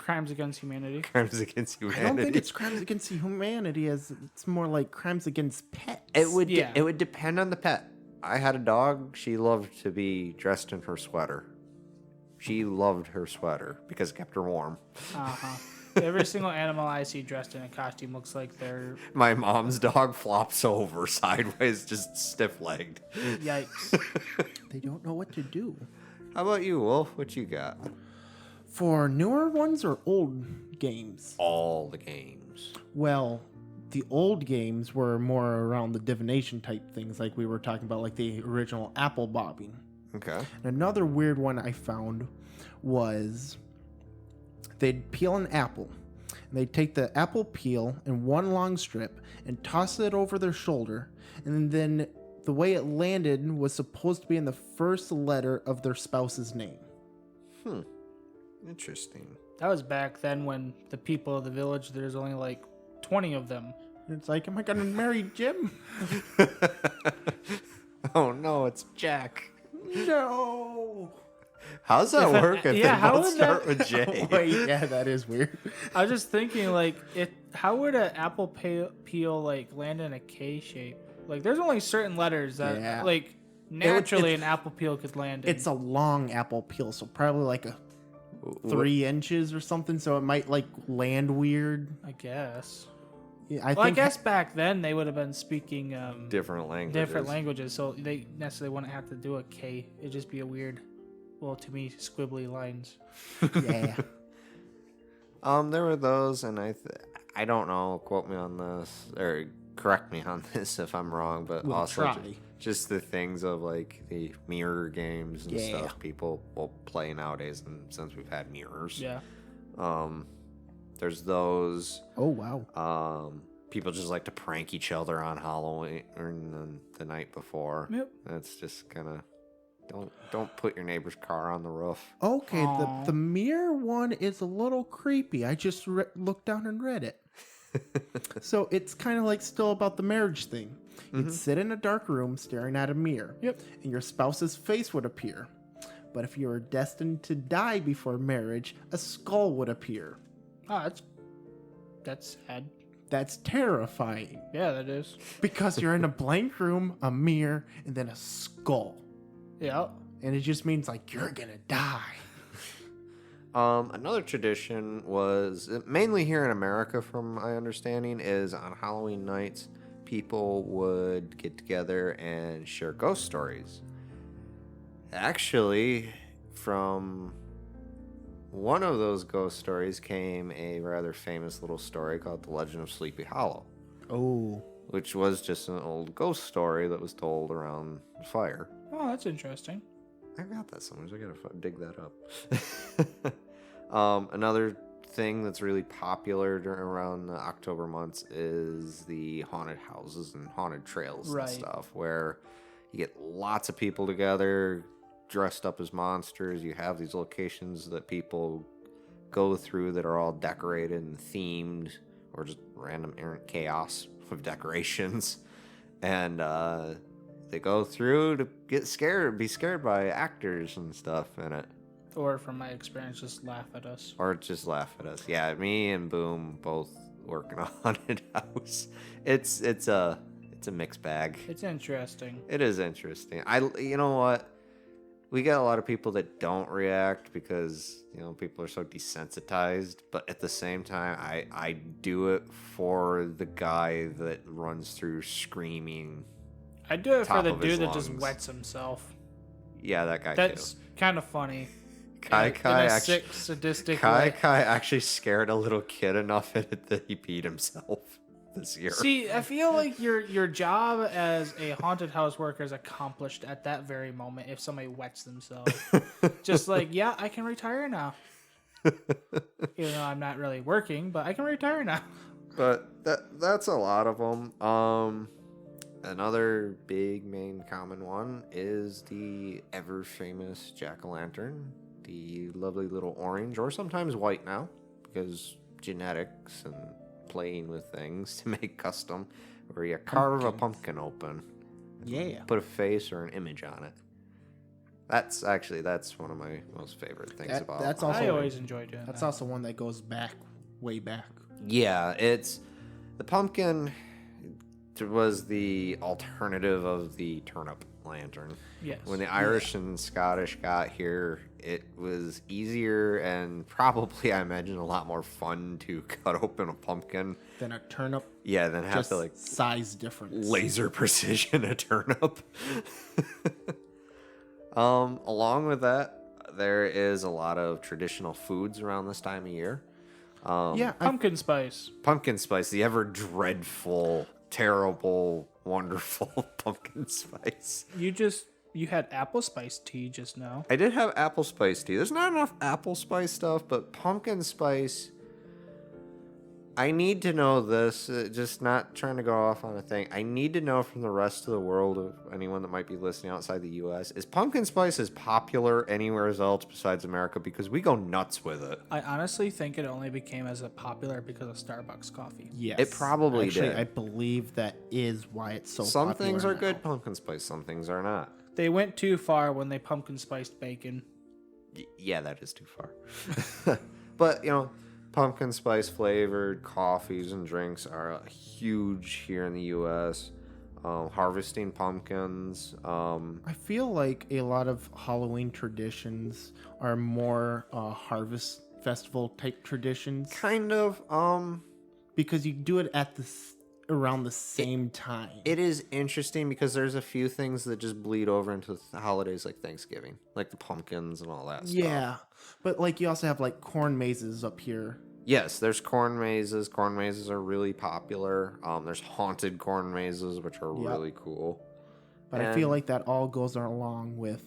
Crimes against humanity. Crimes against I humanity. don't think it's crimes against humanity, as it's more like crimes against pets. It would Yeah. it would depend on the pet. I had a dog. She loved to be dressed in her sweater. She loved her sweater because it kept her warm. Uh-huh. Every single animal I see dressed in a costume looks like they're... My mom's dog flops over sideways, just stiff-legged. Yikes. They don't know what to do. How about you, Wolf? What you got? For newer ones or old games? All the games. Well, the old games were more around the divination type things, like we were talking about, like the original apple bobbing. Okay. And another weird one I found was they'd peel an apple. And they'd take the apple peel in one long strip and toss it over their shoulder. And then the way it landed was supposed to be in the first letter of their spouse's name. Interesting. That was back then when the people of the village, there's only like 20 of them. And it's like, am I going to marry Jim? Oh no, it's Jack. No. How's that work if yeah, they how both would start that- with J? Wait, yeah, that is weird. I was just thinking, like, how would an apple peel, like, land in a K shape? Like, there's only certain letters that, Yeah. like, naturally an apple peel could land in. It's a long apple peel, so probably like a 3 inches or something, so it might like land weird. I guess. Yeah, I guess back then they would have been speaking Different languages. different languages, so they necessarily wouldn't have to do a K. It'd just be a weird, well, to me, squibbly lines. Yeah. There were those, and I don't know. Quote me on this, or correct me on this if I'm wrong. But We'll also try. just the things of like the mirror games and Yeah. stuff people will play nowadays, and since we've had mirrors, Yeah. there's those. Oh wow. People just like to prank each other on Halloween or the night before. Yep. That's just kind of don't put your neighbor's car on the roof. Okay, Aw. the mirror one is a little creepy. I just looked down and read it. So it's kind of like still about the marriage thing. You'd sit in a dark room staring at a mirror. Yep. And your spouse's face would appear. But if you were destined to die before marriage, a skull would appear. Oh, that's sad. That's terrifying. Yeah, that is. Because you're in a blank room, a mirror, and then a skull. Yeah. And it just means like you're gonna die. Another tradition was mainly here in America, from my understanding, is on Halloween nights, people would get together and share ghost stories. Actually, from one of those ghost stories came a rather famous little story called The Legend of Sleepy Hollow, Oh. which was just an old ghost story that was told around the fire. Oh, that's interesting. I got that somewhere, so I gotta dig that up. Another thing that's really popular around the October months is the haunted houses and haunted trails Right. and stuff, where you get lots of people together dressed up as monsters. You have these locations that people go through that are all decorated and themed, or just random errant chaos of decorations. And they go through to be scared by actors and stuff in it. Or from my experience, just laugh at us. Or just laugh at us. Yeah, me and Boom both work in a haunted house. It's a mixed bag. It's interesting. It is interesting. You know what? We get a lot of people that don't react because, people are so desensitized. But at the same time, I do it for the guy that runs through screaming. I do it for Top the of his dude that just lungs. wets himself. Yeah, that guy That's too. kind of funny. Kai in Kai a actually, sick, sadistic Kai way. Kai actually scared a little kid enough in it that he peed himself this year. See, I feel like your job as a haunted house worker is accomplished at that very moment if somebody wets themselves. Just like, yeah, I can retire now. Even though I'm not really working, but I can retire now. But that's a lot of them. Another big main common one is the ever famous jack-o'-lantern, the lovely little orange, or sometimes white now, because genetics and playing with things to make custom, where you carve a pumpkin open, Yeah. put a face or an image on it. That's one of my most favorite things about. That's also I always enjoy doing That's that. also one that goes back, way back. Yeah, it's the pumpkin was the alternative of the turnip lantern. Yes. When the Irish and Scottish got here, it was easier and probably, I imagine, a lot more fun to cut open a pumpkin. Then a turnip. Yeah, than have Just to like size difference. laser precision a turnip. Along with that, there is a lot of traditional foods around this time of year. Yeah, Pumpkin spice. Pumpkin spice, the ever dreadful, terrible, wonderful pumpkin spice. You had apple spice tea just now. I did have apple spice tea. There's not enough apple spice stuff, but pumpkin spice. I need to know this, just not trying to go off on a thing. I need to know from the rest of the world, of anyone that might be listening outside the U.S., is pumpkin spice as popular anywhere else besides America? Because we go nuts with it. I honestly think it only became as popular because of Starbucks coffee. yes. It probably Actually, did. I believe that is why it's so Some popular things are now. good pumpkin spice, some things are not. They went too far when they pumpkin spiced bacon. Yeah, that is too far. But, pumpkin spice flavored coffees and drinks are huge here in the U.S. Harvesting pumpkins. I feel like a lot of Halloween traditions are more harvest festival type traditions Kind of. because you do it at around the same time. It is interesting because there's a few things that just bleed over into the holidays like Thanksgiving, like the pumpkins and all that stuff. Yeah, but like you also have like corn mazes up here. Yes, there's corn mazes. Corn mazes are really popular. There's haunted corn mazes, which are Yep. really cool. But I feel like that all goes along with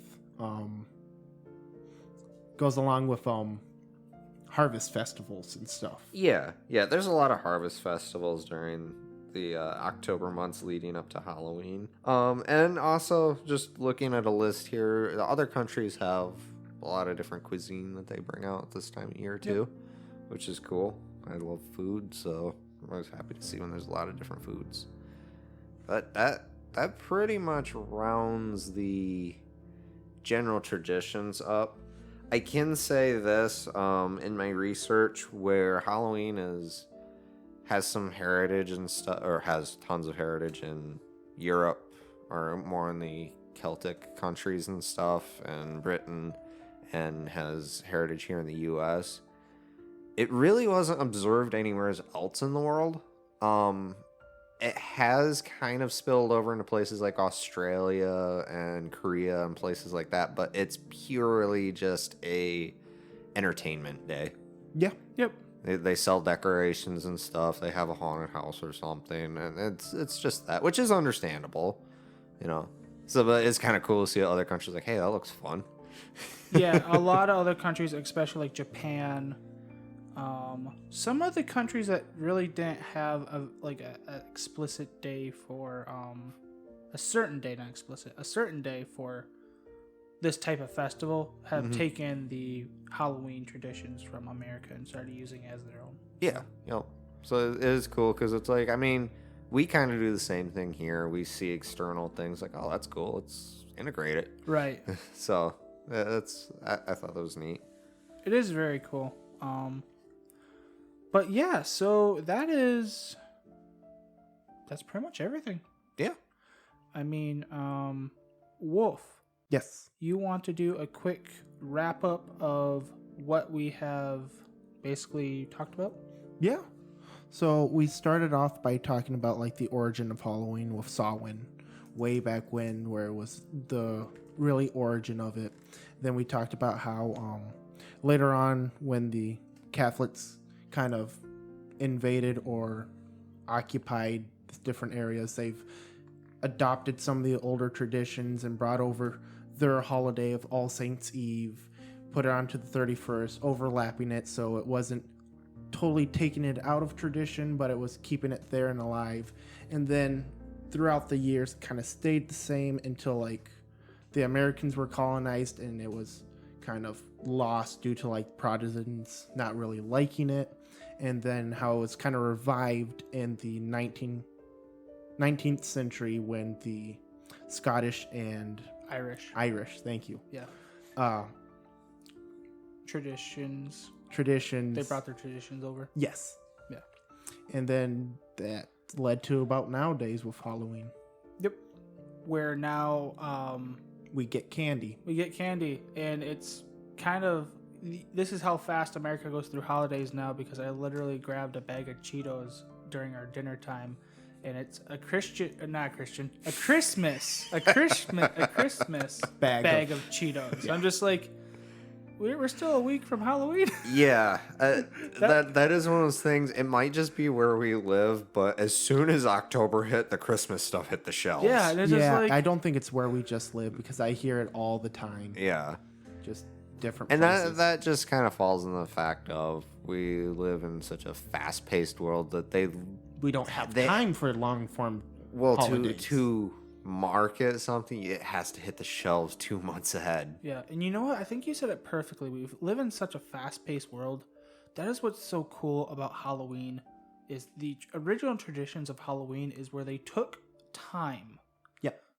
harvest festivals and stuff. Yeah, there's a lot of harvest festivals during the October months leading up to Halloween. And also, just looking at a list here, the other countries have a lot of different cuisine that they bring out this time of year too, which is cool. I love food, so I'm always happy to see when there's a lot of different foods. But that pretty much rounds the general traditions up. I can say this in my research, where Halloween has some heritage and stuff, or has tons of heritage in Europe, or more in the Celtic countries and stuff, and Britain, and has heritage here in the U.S. It really wasn't observed anywhere else in the world. It has kind of spilled over into places like Australia and Korea and places like that, but it's purely just a entertainment day. Yeah. Yep. They sell decorations and stuff. They have a haunted house or something, and it's just that, which is understandable, So, but it's kind of cool to see other countries like, hey, that looks fun. Yeah, a lot of other countries, especially like Japan, some other countries that really didn't have a explicit day for a certain day for this type of festival have taken the Halloween traditions from America and started using it as their own. Yeah, so it is cool because it's like, we kind of do the same thing here. We see external things like, oh, that's cool, let's integrate it. Right. So I thought that was neat. It is very cool. But yeah, so that's pretty much everything. Yeah. Wolf, Yes. you want to do a quick wrap up of what we have basically talked about? Yeah. So we started off by talking about like the origin of Halloween with Samhain, way back when, where it was the really origin of it. Then we talked about how later on, when the Catholics kind of invaded or occupied different areas, they've adopted some of the older traditions and brought over their holiday of All Saints Eve, put it onto the 31st, overlapping it so it wasn't totally taking it out of tradition, but it was keeping it there and alive. And then throughout the years, it kind of stayed the same until like the Americans were colonized and it was kind of lost due to like Protestants not really liking it. And then how it was kind of revived in the 19th century when the Scottish and Irish. Irish, thank you. Yeah. Traditions. Traditions. They brought their traditions over. Yes. Yeah. And then that led to about nowadays with Halloween. Yep. Where now We get candy. we get candy, and it's kind of, this is how fast America goes through holidays now, because I literally grabbed a bag of Cheetos during our dinner time, and it's a Christmas bag of Cheetos. Yeah. I'm just like, we're still a week from Halloween. Yeah, that is one of those things. It might just be where we live, but as soon as October hit, the Christmas stuff hit the shelves. Yeah, and it's just Yeah, like, I don't think it's where we just live because I hear it all the time. Yeah. Just different And places. that just kind of falls in the fact of we live in such a fast-paced world that we don't have time for long form holidays. to market something, it has to hit the shelves 2 months ahead. yeah, and you know what? I think you said it perfectly. We live in such a fast-paced world. That is what's so cool about Halloween, is the original traditions of Halloween is where they took time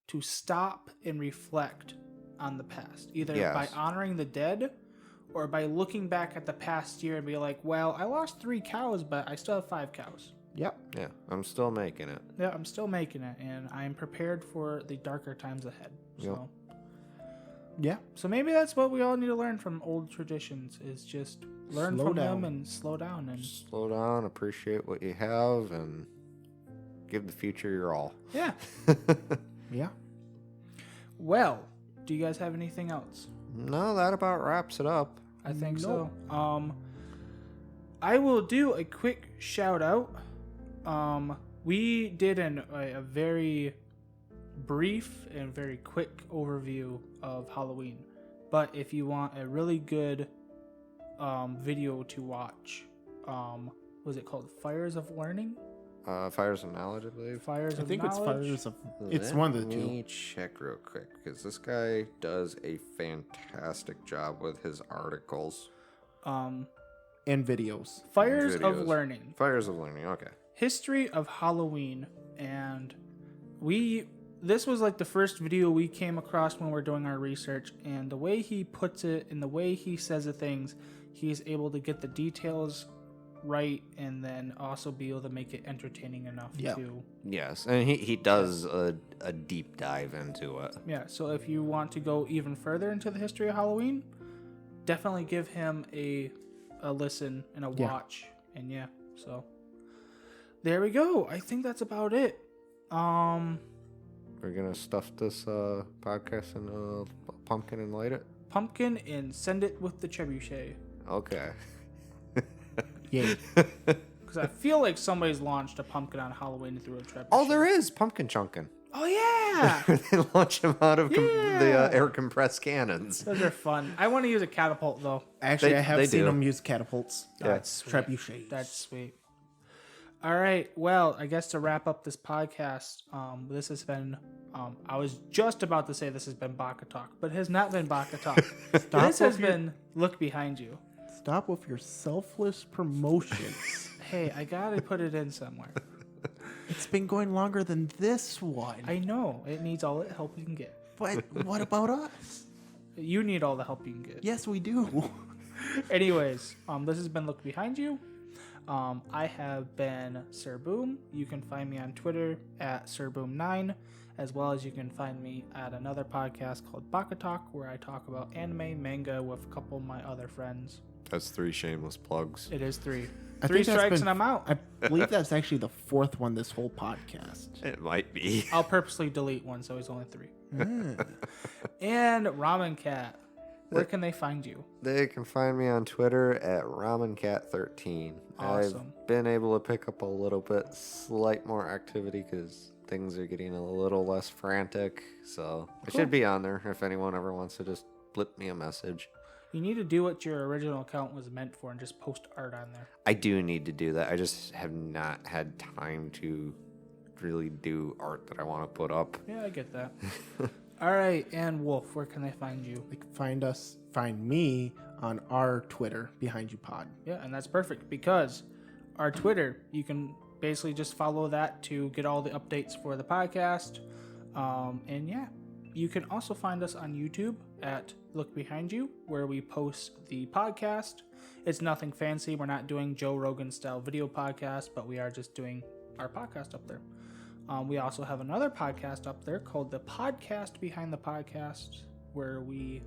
to stop and reflect on the past, either by honoring the dead or by looking back at the past year and be like, well, I lost 3 cows, but I still have 5 cows. Yep. Yeah, I'm still making it. Yeah, I'm still making it, and I'm prepared for the darker times ahead. So, Yeah. so maybe that's what we all need to learn from old traditions, is just learn Slow from down. them and slow down. And Slow down, appreciate what you have, and give the future your all. yeah. Yeah. Well, do you guys have anything else? No, that about wraps it up. I think Nope. so. I will do a quick shout out. We did a very brief and very quick overview of Halloween, but if you want a really good video to watch, was it called Fires of Learning? Fires of Knowledge, I believe. Fires I of think it's Knowledge? Fires of. It's one of the Let me two. check real quick, because this guy does a fantastic job with his articles. Um, And videos. Fires of Videos. Learning. Fires of Learning, okay. History of Halloween, and this was like the first video we came across when we're doing our research, and the way he puts it and the way he says the things, he's able to get the details right and then also be able to make it entertaining enough to Yes, and he does a deep dive into it. so if you want to go even further into the history of Halloween, definitely give him a listen and a watch. And so there we go. I think that's about it. We're gonna stuff this podcast in a pumpkin and light it. Pumpkin and send it with the trebuchet. Okay. Yay. Because I feel like somebody's launched a pumpkin on Halloween through a trebuchet. Oh, there is pumpkin chunkin. Oh yeah, They launch them out of the Yeah. air compressed cannons. those are fun. I want to use a catapult though. Actually, They- I have they seen do. them use catapults. That's sweet. Trebuchets. That's sweet. All right. Well, I guess to wrap up this podcast, this has been. I was just about to say this has been Baka Talk, but it has not been Baka Talk. This has been Look Behind You. Stop with your selfless promotions. Hey, I gotta put it in somewhere. It's been going longer than this one. I know it needs all the help you can get. But what about us? You need all the help you can get. Yes, we do. Anyways, this has been Look Behind You. I have been Sir Boom. You can find me on Twitter at SirBoom9, as well as you can find me at another podcast called Baka Talk, where I talk about anime, manga with a couple of my other friends. That's 3 shameless plugs. It is 3. I 3 think that's strikes been- and I'm out. I believe that's actually the 4th one this whole podcast. It might be. I'll purposely delete one, so it's only 3. And Ramen Cat, where can they find you? They can find me on Twitter at RamenCat13. Awesome. I've been able to pick up a little bit, slight more activity because things are getting a little less frantic. So I should be on there if anyone ever wants to just blip me a message. You need to do what your original account was meant for and just post art on there. I do need to do that. I just have not had time to really do art that I want to put up. Yeah, I get that. All right, and Wolf, where can they find you? They can find me on our Twitter, Behind You Pod. Yeah, and that's perfect because our Twitter, you can basically just follow that to get all the updates for the podcast. And yeah, You can also find us on YouTube at Look Behind You, where we post the podcast. It's nothing fancy. We're not doing Joe Rogan style video podcast, but we are just doing our podcast up there. We also have another podcast up there called the Podcast Behind the Podcast, where we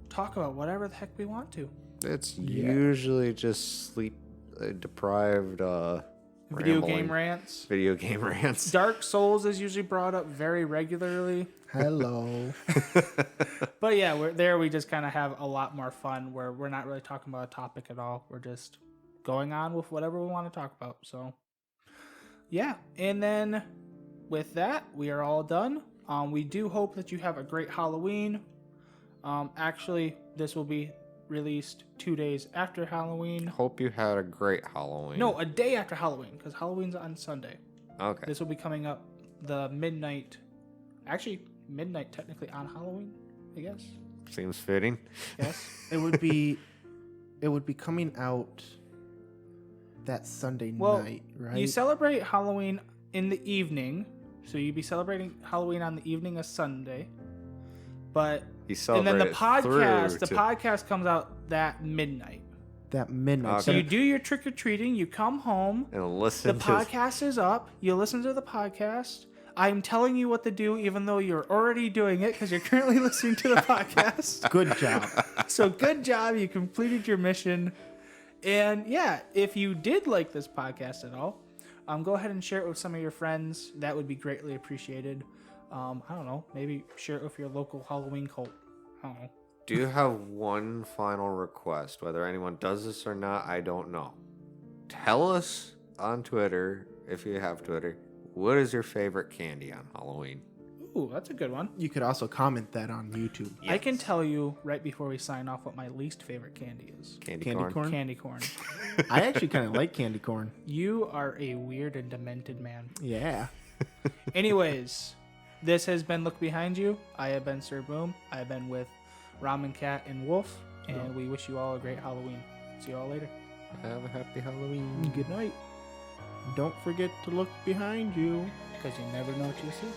talk about whatever the heck we want to. It's usually just sleep deprived Video game rants. Video game rants. Dark Souls is usually brought up very regularly. Hello. But yeah, we just kind of have a lot more fun where we're not really talking about a topic at all. We're just going on with whatever we want to talk about. So yeah, and then with that, we are all done. We do hope that you have a great Halloween. Actually, this will be released 2 days after Halloween. Hope you had a great Halloween. No, a day after Halloween, because Halloween's on Sunday. Okay. This will be coming up the midnight. Actually, midnight technically on Halloween, I guess. Seems fitting. Yes. It would be coming out that Sunday night, right? You celebrate Halloween in the evening, so you'd be celebrating Halloween on the evening of Sunday. But and then the podcast comes out that midnight. That midnight. Okay. So you do your trick or treating, you come home, And listen the to podcast is up, you listen to the podcast. I'm telling you what to do, even though you're already doing it because you're currently listening to the podcast. Good job. So good job, you completed your mission. And yeah, if you did like this podcast at all, go ahead and share it with some of your friends. That would be greatly appreciated. I don't know, maybe share it with your local Halloween cult. I don't know. Do you have one final request? Whether anyone does this or not, I don't know. Tell us on Twitter, if you have Twitter, what is your favorite candy on Halloween? Ooh, that's a good one. You could also comment that on YouTube. I can tell you right before we sign off what my least favorite candy is. Candy corn. Candy corn. I actually kind of like candy corn. You are a weird and demented man. Yeah. Anyways, this has been Look Behind You. I have been Sir Boom. I have been with Ramen Cat and Wolf. And we wish you all a great Halloween. See you all later. Have a happy Halloween. Good night. Don't forget to look behind you. Because you never know what you'll see.